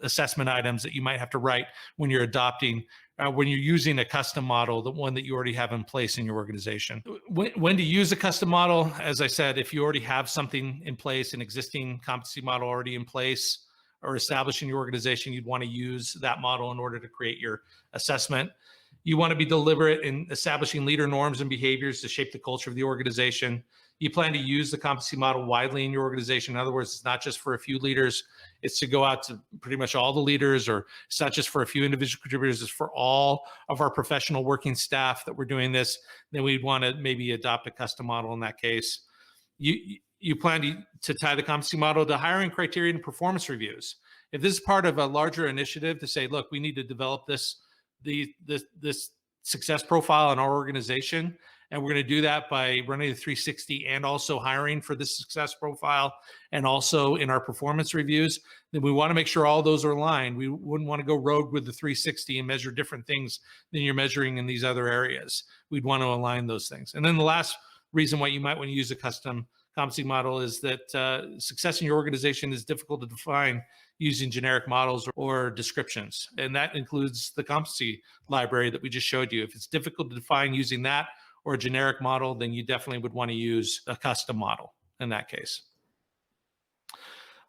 Speaker 2: assessment items that you might have to write when you're using a custom model, the one that you already have in place in your organization. When to use a custom model, as I said, if you already have something in place, an existing competency model already in place or established in your organization, you'd want to use that model in order to create your assessment. You want to be deliberate in establishing leader norms and behaviors to shape the culture of the organization. You plan to use the competency model widely in your organization. In other words, it's not just for a few leaders. It's to go out to pretty much all the leaders, or it's not just for a few individual contributors. It's for all of our professional working staff that we're doing this. Then we'd want to maybe adopt a custom model in that case. You plan to tie the competency model to hiring criteria and performance reviews. If this is part of a larger initiative to say, look, we need to develop this success profile in our organization, and we're going to do that by running the 360 and also hiring for this success profile and also in our performance reviews, then we want to make sure all those are aligned. We wouldn't want to go rogue with the 360 and measure different things than you're measuring in these other areas. We'd want to align those things. And then the last reason why you might want to use a custom competency model is that success in your organization is difficult to define using generic models or descriptions. And that includes the competency library that we just showed you. If it's difficult to define using that or a generic model, then you definitely would want to use a custom model in that case.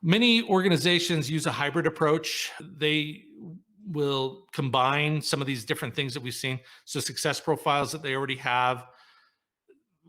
Speaker 2: Many organizations use a hybrid approach. They will combine some of these different things that we've seen. So success profiles that they already have,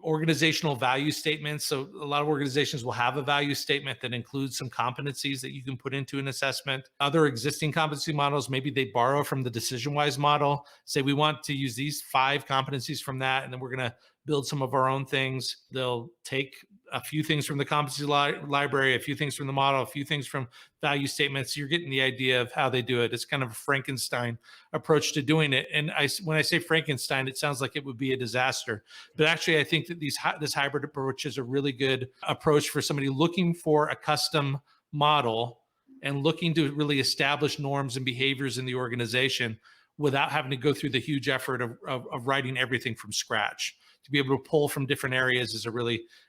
Speaker 2: organizational value statements. So a lot of organizations will have a value statement that includes some competencies that you can put into an assessment. Other existing competency models, maybe they borrow from the DecisionWise model, say we want to use these 5 competencies from that, and then we're going to build some of our own things. They'll take a few things from the competency library, a few things from the model, a few things from value statements. You're getting the idea of how they do it. It's kind of a Frankenstein approach to doing it. And when I say Frankenstein, it sounds like it would be a disaster. But actually, I think that this hybrid approach is a really good approach for somebody looking for a custom model and looking to really establish norms and behaviors in the organization without having to go through the huge effort of writing everything from scratch. To be able to pull from different areas is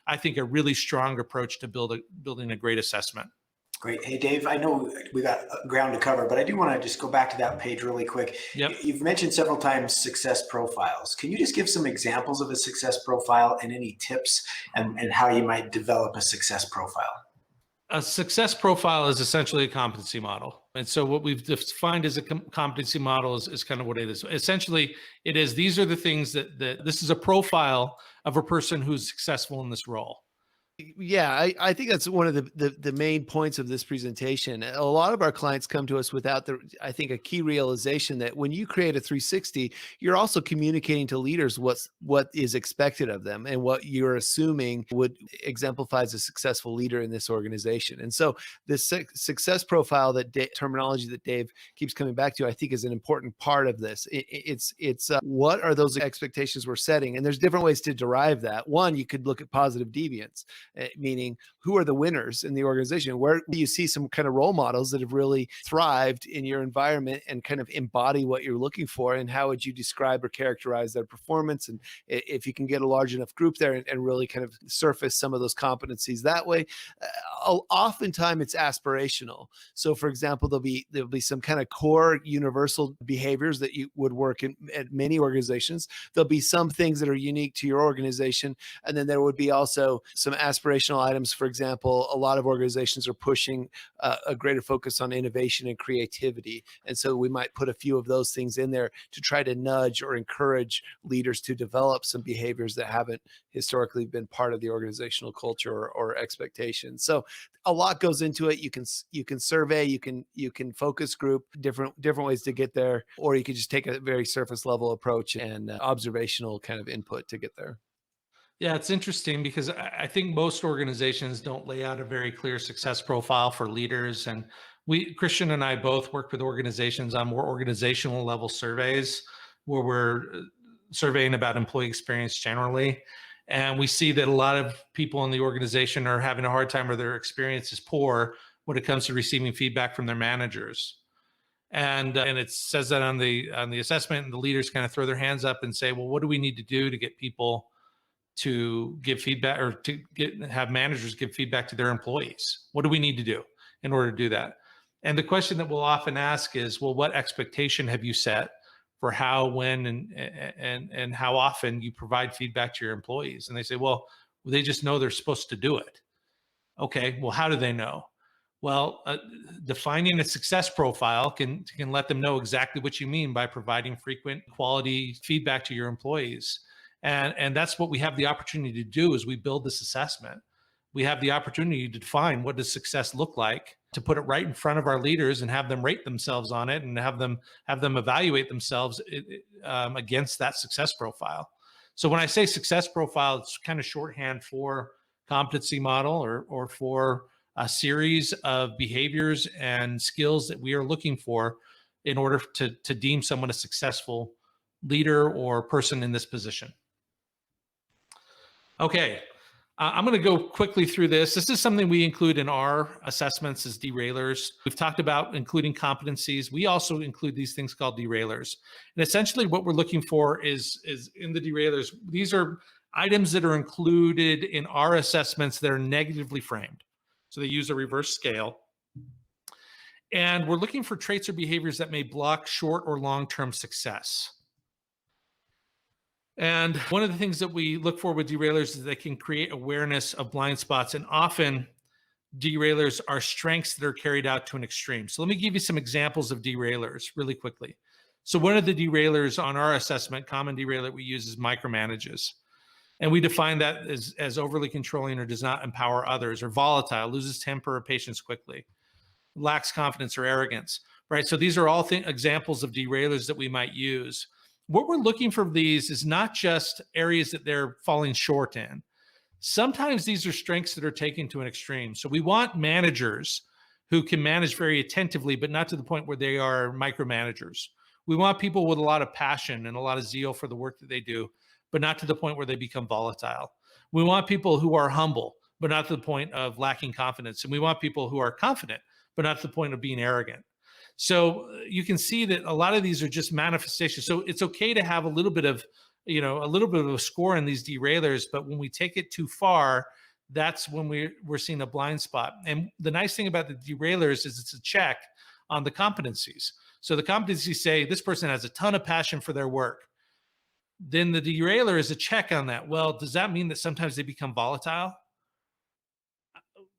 Speaker 2: I think a really strong approach to building a great assessment.
Speaker 1: Great. Hey, Dave, I know we got ground to cover, but I do want to just go back to that page really quick.
Speaker 2: Yep.
Speaker 1: You've mentioned several times success profiles. Can you just give some examples of a success profile and any tips and how you might develop a success profile?
Speaker 2: A success profile is essentially a competency model. And so what we've defined as a competency model is kind of what it is. Essentially, it is, these are the things that this is a profile of a person who's successful in this role.
Speaker 3: Yeah, I think that's one of the main points of this presentation. A lot of our clients come to us without I think a key realization that when you create a 360, you're also communicating to leaders what is expected of them and what you're assuming would exemplifies a successful leader in this organization. And so this success profile, terminology that Dave keeps coming back to, I think is an important part of this. It's what are those expectations we're setting? And there's different ways to derive that. One, you could look at positive deviance, meaning who are the winners in the organization? Where do you see some kind of role models that have really thrived in your environment and kind of embody what you're looking for? And how would you describe or characterize their performance? And if you can get a large enough group there and really kind of surface some of those competencies that way, oftentimes it's aspirational. So for example, there'll be some kind of core universal behaviors that you would work at many organizations. There'll be some things that are unique to your organization. And then there would be also some aspirational items. For example, a lot of organizations are pushing a greater focus on innovation and creativity. And so we might put a few of those things in there to try to nudge or encourage leaders to develop some behaviors that haven't historically been part of the organizational culture or expectations. So a lot goes into it. You can survey, you can focus group, different ways to get there, or you could just take a very surface level approach and observational kind of input to get there.
Speaker 2: Yeah, it's interesting because I think most organizations don't lay out a very clear success profile for leaders. And Christian and I both work with organizations on more organizational level surveys where we're surveying about employee experience generally. And we see that a lot of people in the organization are having a hard time or their experience is poor when it comes to receiving feedback from their managers. And it says that on the assessment, and the leaders kind of throw their hands up and say, well, what do we need to do to get people to give feedback or to have managers give feedback to their employees? What do we need to do in order to do that? And the question that we'll often ask is, well, what expectation have you set for how, when, and how often you provide feedback to your employees? And they say, well, they just know they're supposed to do it. Okay, well, how do they know? Well, defining a success profile can let them know exactly what you mean by providing frequent quality feedback to your employees. And that's what we have the opportunity to do as we build this assessment. We have the opportunity to define what does success look like, to put it right in front of our leaders and have them rate themselves on it and have them evaluate themselves against that success profile. So when I say success profile, it's kind of shorthand for competency model or for a series of behaviors and skills that we are looking for in order to deem someone a successful leader or person in this position. Okay, I'm going to go quickly through this. This is something we include in our assessments as derailers. We've talked about including competencies. We also include these things called derailers. And essentially what we're looking for is in the derailers, these are items that are included in our assessments that are negatively framed. So they use a reverse scale. And we're looking for traits or behaviors that may block short or long-term success. And one of the things that we look for with derailers is they can create awareness of blind spots. And often derailers are strengths that are carried out to an extreme. So let me give you some examples of derailers really quickly. So one of the derailers on our assessment, common derailer we use is micromanages. And we define that as overly controlling or does not empower others, or volatile, loses temper or patience quickly, lacks confidence or arrogance, right? So these are all examples of derailers that we might use. What we're looking for these is not just areas that they're falling short in. Sometimes these are strengths that are taken to an extreme. So we want managers who can manage very attentively, but not to the point where they are micromanagers. We want people with a lot of passion and a lot of zeal for the work that they do, but not to the point where they become volatile. We want people who are humble, but not to the point of lacking confidence. And we want people who are confident, but not to the point of being arrogant. So you can see that a lot of these are just manifestations. So it's okay to have a little bit of a score in these derailers, but when we take it too far, that's when we're seeing a blind spot. And the nice thing about the derailers is it's a check on the competencies. So the competencies say this person has a ton of passion for their work. Then the derailer is a check on that. Well, does that mean that sometimes they become volatile?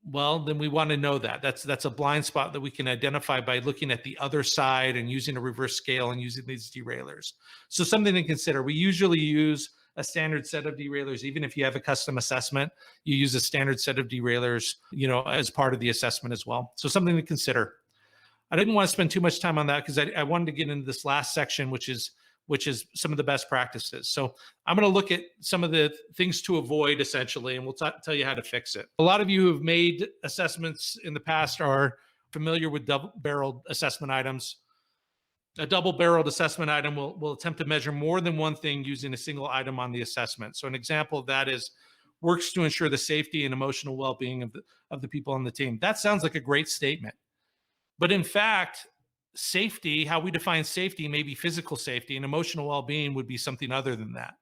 Speaker 2: Well, then we want to know that. That's a blind spot that we can identify by looking at the other side and using a reverse scale and using these derailers. So something to consider. We usually use a standard set of derailers. Even if you have a custom assessment, you use a standard set of derailers, as part of the assessment as well. So something to consider. I didn't want to spend too much time on that because I wanted to get into this last section, which is some of the best practices. So I'm going to look at some of the things to avoid, essentially, and we'll tell you how to fix it. A lot of you who have made assessments in the past are familiar with double-barreled assessment items. A double-barreled assessment item will attempt to measure more than one thing using a single item on the assessment. So an example of that is works to ensure the safety and emotional well-being of the people on the team. That sounds like a great statement. But in fact, safety, how we define safety, may be physical safety, and emotional well-being would be something other than that.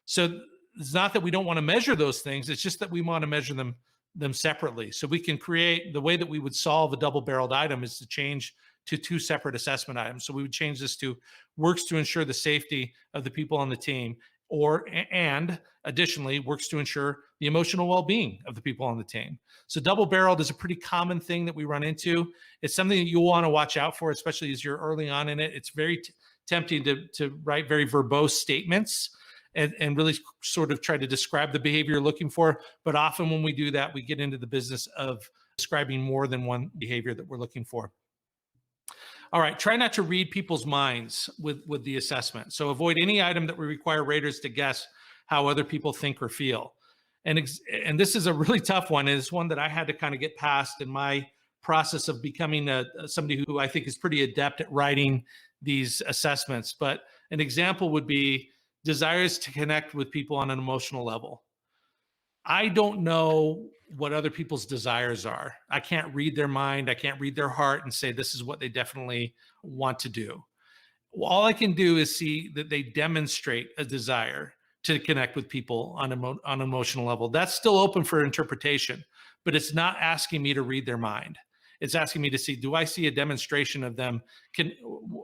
Speaker 2: So it's not that we don't want to measure those things, it's just that we want to measure them separately. So we can create, the way that we would solve a double-barreled item is to change to two separate assessment items. So we would change this to works to ensure the safety of the people on the team, and additionally works to ensure the emotional well-being of the people on the team. So double-barreled is a pretty common thing that we run into. It's something that you'll want to watch out for, especially as you're early on in it. It's very tempting to write very verbose statements and really sort of try to describe the behavior you're looking for. But often when we do that, we get into the business of describing more than one behavior that we're looking for. All right, try not to read people's minds with the assessment. So avoid any item that would require raters to guess how other people think or feel. And this is a really tough one. It's one that I had to kind of get past in my process of becoming somebody who I think is pretty adept at writing these assessments. But an example would be desires to connect with people on an emotional level. I don't know what other people's desires are. I can't read their mind. I can't read their heart and say this is what they definitely want to do. All I can do is see that they demonstrate a desire to connect with people on an emotional level. That's still open for interpretation, but it's not asking me to read their mind. It's asking me to see, do I see a demonstration of them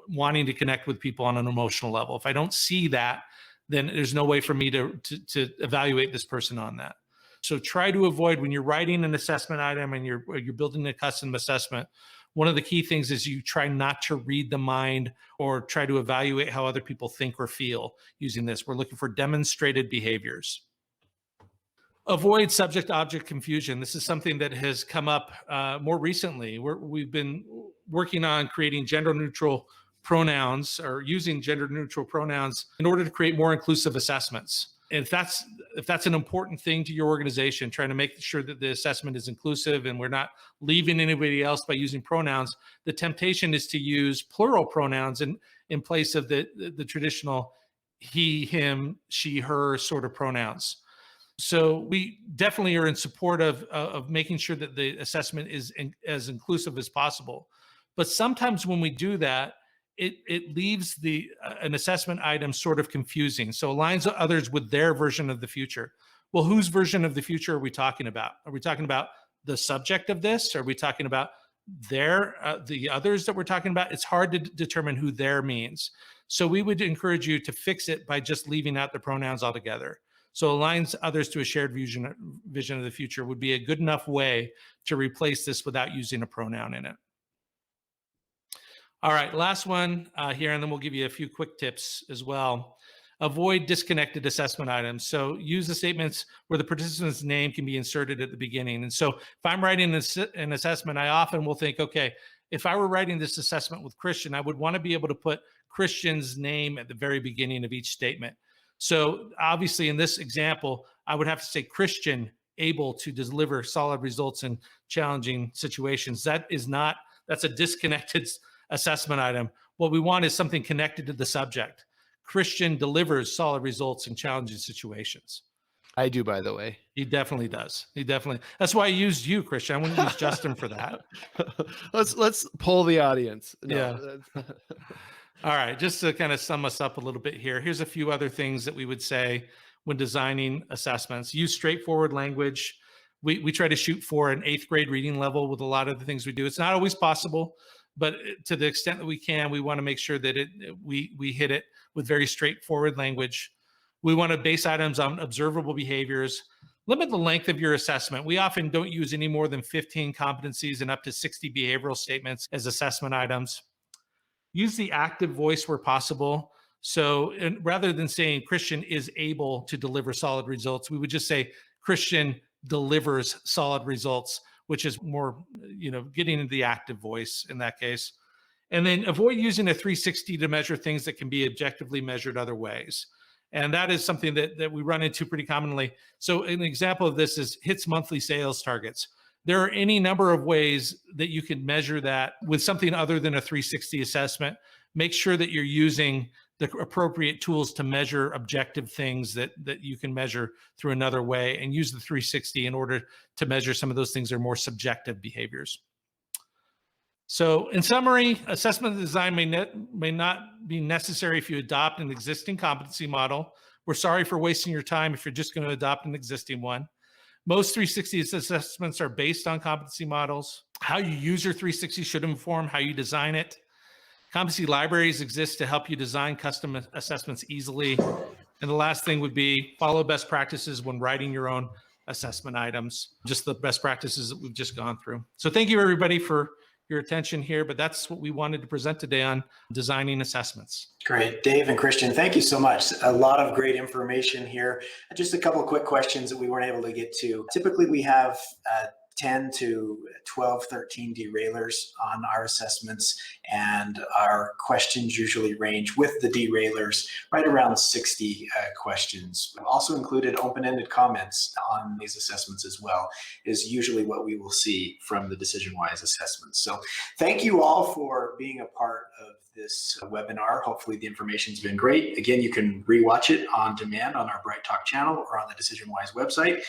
Speaker 2: wanting to connect with people on an emotional level? If I don't see that, then there's no way for me to evaluate this person on that. So try to avoid, when you're writing an assessment item and you're building a custom assessment, one of the key things is you try not to read the mind or try to evaluate how other people think or feel using this. We're looking for demonstrated behaviors. Avoid subject-object confusion. This is something that has come up more recently. We've been working on creating gender-neutral pronouns or using gender-neutral pronouns in order to create more inclusive assessments. And if that's an important thing to your organization, trying to make sure that the assessment is inclusive and we're not leaving anybody else by using pronouns, the temptation is to use plural pronouns in place of the traditional he, him, she, her sort of pronouns. So we definitely are in support of making sure that the assessment is as inclusive as possible. But sometimes when we do that, it leaves an assessment item sort of confusing. So aligns others with their version of the future. Well, whose version of the future are we talking about? Are we talking about the subject of this? Are we talking about the others that we're talking about? It's hard to determine who their means. So we would encourage you to fix it by just leaving out the pronouns altogether. So aligns others to a shared vision of the future would be a good enough way to replace this without using a pronoun in it. All right, last one here, and then we'll give you a few quick tips as well. Avoid disconnected assessment items. So use the statements where the participant's name can be inserted at the beginning. And so if I'm writing an assessment, I often will think, okay, if I were writing this assessment with Christian, I would want to be able to put Christian's name at the very beginning of each statement. So obviously in this example, I would have to say Christian able to deliver solid results in challenging situations. That's a disconnected assessment item. What we want is something connected to the subject. Christian delivers solid results in challenging situations.
Speaker 3: I do, by the way.
Speaker 2: He definitely does. That's why I used you, Christian. I wouldn't use Justin for that.
Speaker 3: Let's poll the audience. No,
Speaker 2: yeah. All right, just to kind of sum us up a little bit here, here's a few other things that we would say when designing assessments. Use straightforward language. We try to shoot for an 8th grade reading level with a lot of the things we do. It's not always possible, but to the extent that we can, we want to make sure that we hit it with very straightforward language. We want to base items on observable behaviors. Limit the length of your assessment. We often don't use any more than 15 competencies and up to 60 behavioral statements as assessment items. Use the active voice where possible. So rather than saying Christian is able to deliver solid results, we would just say Christian delivers solid results, which is more, getting into the active voice in that case. And then avoid using a 360 to measure things that can be objectively measured other ways. And that is something that we run into pretty commonly. So an example of this is hits monthly sales targets. There are any number of ways that you can measure that with something other than a 360 assessment. Make sure that you're using the appropriate tools to measure objective things that you can measure through another way, and use the 360 in order to measure some of those things that are more subjective behaviors. So in summary, assessment design may not be necessary if you adopt an existing competency model. We're sorry for wasting your time if you're just going to adopt an existing one. Most 360 assessments are based on competency models. How you use your 360 should inform how you design it. Competency libraries exist to help you design custom assessments easily. And the last thing would be follow best practices when writing your own assessment items, just the best practices that we've just gone through. So thank you everybody for your attention here, but that's what we wanted to present today on designing assessments.
Speaker 1: Great. Dave and Christian, thank you so much. A lot of great information here. Just a couple of quick questions that we weren't able to get to. Typically, we have 10 to 12, 13 derailers on our assessments, and our questions usually range with the derailers right around 60 questions. We've also included open-ended comments on these assessments as well, is usually what we will see from the DecisionWise assessments. So thank you all for being a part of this webinar. Hopefully the information's been great. Again, you can rewatch it on demand on our Bright Talk channel or on the DecisionWise website.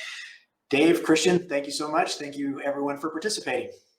Speaker 1: Dave, Christian, thank you so much. Thank you everyone for participating.